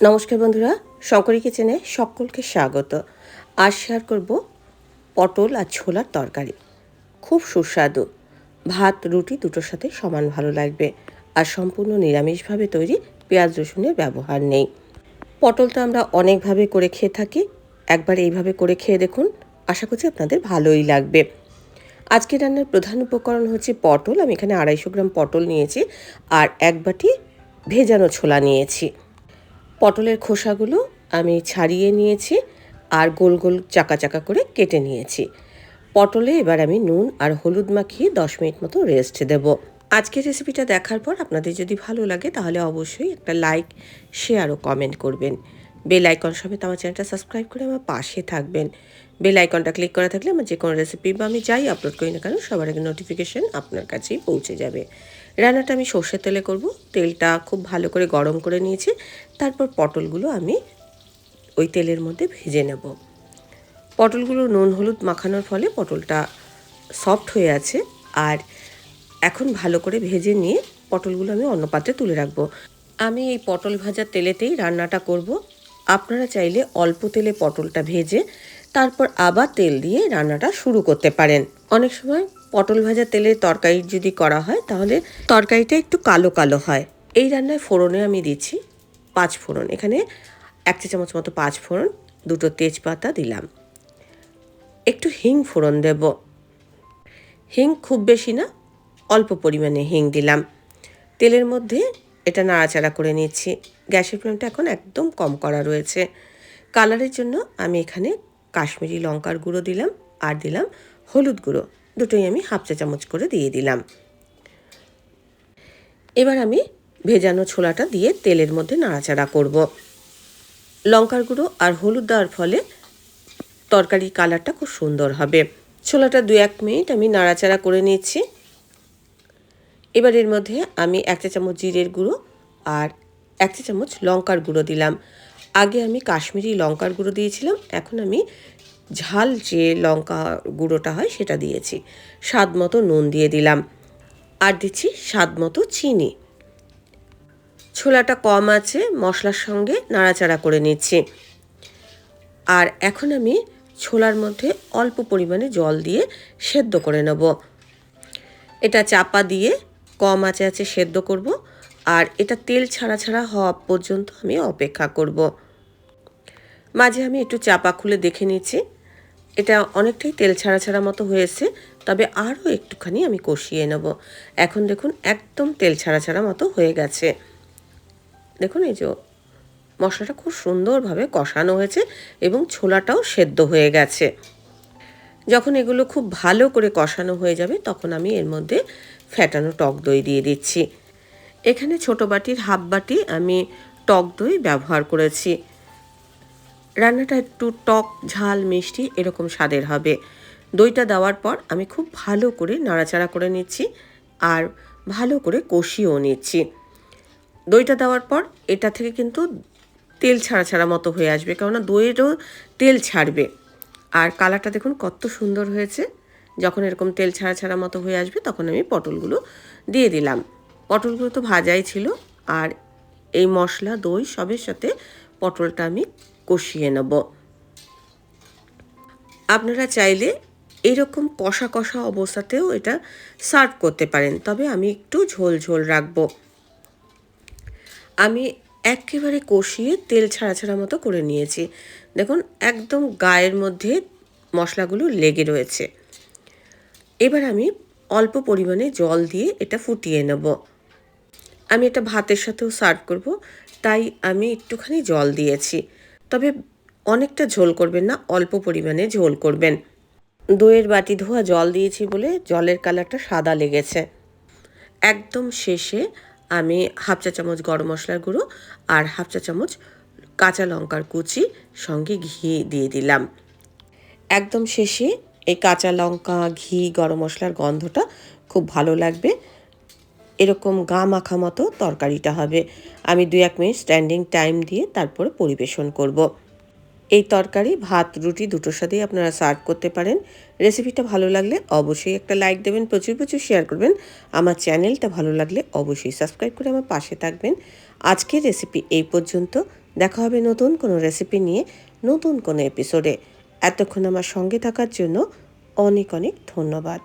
নমস্কার বন্ধুরা, শঙ্করী কিচেনে সকলকে স্বাগত। আজ শেয়ার করব পটল আর ছোলার তরকারি। খুব সুস্বাদু, ভাত রুটি দুটোর সাথে সমান ভালো লাগবে। আর সম্পূর্ণ নিরামিষভাবে তৈরি, পেঁয়াজ রসুনের ব্যবহার নেই। পটলটা আমরা অনেকভাবে করে খেয়ে থাকি, একবার এইভাবে করে খেয়ে দেখুন, আশা করছি আপনাদের ভালোই লাগবে। আজকে রান্নার প্রধান উপকরণ হচ্ছে পটল। আমি এখানে 250 গ্রাম পটল নিয়েছি আর 1 বাটি ভেজানো ছোলা নিয়েছি। পটলের খোসাগুলো আমি ছাড়িয়ে নিয়েছি আর গোল গোল চাকা চাকা করে কেটে নিয়েছি। পটলে এবার আমি নুন আর হলুদ মাখিয়ে 10 মিনিট মতো রেস্ট দেব। আজকের রেসিপিটা দেখার পর আপনাদের যদি ভালো লাগে তাহলে অবশ্যই একটা লাইক, শেয়ার ও কমেন্ট করবেন। বেল আইকন সমেত আমার চ্যানেলটা সাবস্ক্রাইব করে আমার পাশে থাকবেন। বেল আইকনটা ক্লিক করা থাকলে আমার যে কোনো রেসিপি বা আমি যাই আপলোড করি না কেন সবার আগে নোটিফিকেশন আপনার কাছেই পৌঁছে যাবে। রান্নাটা আমি সর্ষের তেলে করব। তেলটা খুব ভালো করে গরম করে নিয়েছি। তারপর পটলগুলো আমি ওই তেলের মধ্যে ভেজে নেব। পটলগুলো নুন হলুদ মাখানোর ফলে পটলটা সফট হয়ে আছে। আর এখন ভালো করে ভেজে নিয়ে পটলগুলো আমি অন্য পাত্রে তুলে রাখবো। আমি এই পটল ভাজার তেলেতেই রান্নাটা করব। আপনারা চাইলে অল্প তেলে পটলটা ভেজে তারপর আবার তেল দিয়ে রান্নাটা শুরু করতে পারেন। অনেক সময় পটল ভাজা তেলের তরকারি যদি করা হয় তাহলে তরকারিটা একটু কালো কালো হয়। এই রান্নায় ফোড়নে আমি দিচ্ছি 5 ফোড়ন। এখানে 1 চা চামচ মতো 5 ফোড়ন, 2টো তেজপাতা দিলাম, একটু হিং ফোড়ন দেব। হিং খুব বেশি না, অল্প পরিমাণে হিং দিলাম। তেলের মধ্যে এটা নাড়াচাড়া করে নিচ্ছি। গ্যাসের ফ্লেমটা এখন একদম কম করা রয়েছে। কালারের জন্য আমি এখানে কাশ্মীরি লঙ্কার গুঁড়ো দিলাম আর দিলাম হলুদ গুঁড়ো, দুটোই আমি 1/2 চা চামচ করে দিয়ে দিলাম। এবার আমি ভেজানো ছোলাটা দিয়ে তেলের মধ্যে নাড়াচাড়া করব। লঙ্কার গুঁড়ো আর হলুদ দেওয়ার ফলে তরকারির কালারটা খুব সুন্দর হবে। ছোলাটা 2-1 মিনিট আমি নাড়াচাড়া করে নিচ্ছি। এবার এর মধ্যে আমি 1 চা চামচ জিরের গুঁড়ো আর 1 চা চামচ লঙ্কার গুঁড়ো দিলাম। আগে আমি কাশ্মীরি লঙ্কার গুঁড়ো দিয়েছিলাম, এখন আমি ঝাল যে লঙ্কা গুঁড়োটা হয় সেটা দিয়েছি। স্বাদ মতো নুন দিয়ে দিলাম আর দিচ্ছি স্বাদ মতো চিনি। ছোলাটা কম আছে মশলার সঙ্গে নাড়াচাড়া করে নিচ্ছি। আর এখন আমি ছোলার মধ্যে অল্প পরিমাণে জল দিয়ে সেদ্ধ করে নেব। এটা চাপা দিয়ে কম আঁচে আঁচে সেদ্ধ করব আর এটা তেল ছাড়া ছাড়া হওয়া পর্যন্ত আমি অপেক্ষা করব। মাঝে আমি একটু চাপা খুলে দেখে নিচ্ছি, এটা অনেকটাই তেল ছাড়া ছাড়া মতো হয়েছে, তবে আরও একটুখানি আমি কষিয়ে নেব। এখন দেখুন একদম তেল ছাড়া ছাড়া মতো হয়ে গেছে। দেখুন এই যে মশলাটা খুব সুন্দরভাবে কষানো হয়েছে এবং ছোলাটাও সেদ্ধ হয়ে গেছে। যখন এগুলো খুব ভালো করে কষানো হয়ে যাবে তখন আমি এর মধ্যে ফ্যাটানো টক দই দিয়ে দিচ্ছি। এখানে ছোটো বাটির 1/2 বাটি আমি টক দই ব্যবহার করেছি। রান্নাটা একটু টক ঝাল মিষ্টি এরকম স্বাদের হবে। দইটা দেওয়ার পর আমি খুব ভালো করে নাড়াচাড়া করে নিচ্ছি আর ভালো করে কষিয়েও নিচ্ছি। দইটা দেওয়ার পর এটা থেকে কিন্তু তেল ছাড়া ছাড়া মতো হয়ে আসবে, কেননা দইয়েরও তেল ছাড়বে। আর কালারটা দেখুন কত সুন্দর হয়েছে। যখন এরকম তেল ছাড়া ছাড়া মতো হয়ে আসবে তখন আমি পটলগুলো দিয়ে দিলাম। পটলগুলো তো ভাজাই ছিল আর এই মশলা দই সবের সাথে পটলটা আমি কষিয়ে নেব। আপনারা চাইলে এরকম কষা কষা অবস্থাতেও এটা সার্ভ করতে পারেন, তবে আমি একটু ঝোল ঝোল রাখবো। আমি একেবারে কষিয়ে তেল ছাড়া ছাড়া মতো করে নিয়েছি। দেখুন একদম গায়ের মধ্যে মশলাগুলো লেগে রয়েছে। এবার আমি অল্প পরিমাণে জল দিয়ে এটা ফুটিয়ে নেব। আমি এটা ভাতের সাথেও সার্ভ করব, তাই আমি একটুখানি জল দিয়েছি। তবে অনেকটা ঝোল করবেন না, অল্প পরিমাণে ঝোল করবেন। দইয়ের বাটি ধোয়া জল দিয়েছি বলে জলের কালারটা সাদা লেগেছে। একদম শেষে আমি 1/2 চা চামচ গরম মশলার গুঁড়ো আর 1/2 চা চামচ কাঁচা লঙ্কার কুচি সঙ্গে ঘি দিয়ে দিলাম। একদম শেষে এই কাঁচা লঙ্কা, ঘি, গরম মশলার গন্ধটা খুব ভালো লাগবে। এরকম গা মাখা মতো তরকারিটা হবে। আমি 2-1 মিনিট স্ট্যান্ডিং টাইম দিয়ে তারপরে পরিবেশন করব। এই তরকারি ভাত রুটি দুটোর সাথেই আপনারা সার্ভ করতে পারেন। রেসিপিটা ভালো লাগলে অবশ্যই একটা লাইক দেবেন, প্রচুর প্রচুর শেয়ার করবেন। আমার চ্যানেলটা ভালো লাগলে অবশ্যই সাবস্ক্রাইব করে আমার পাশে থাকবেন। আজকের রেসিপি এই পর্যন্ত। দেখা হবে নতুন কোনো রেসিপি নিয়ে, নতুন কোনো এপিসোডে। এতক্ষণ আমার সঙ্গে থাকার জন্য অনেক অনেক ধন্যবাদ।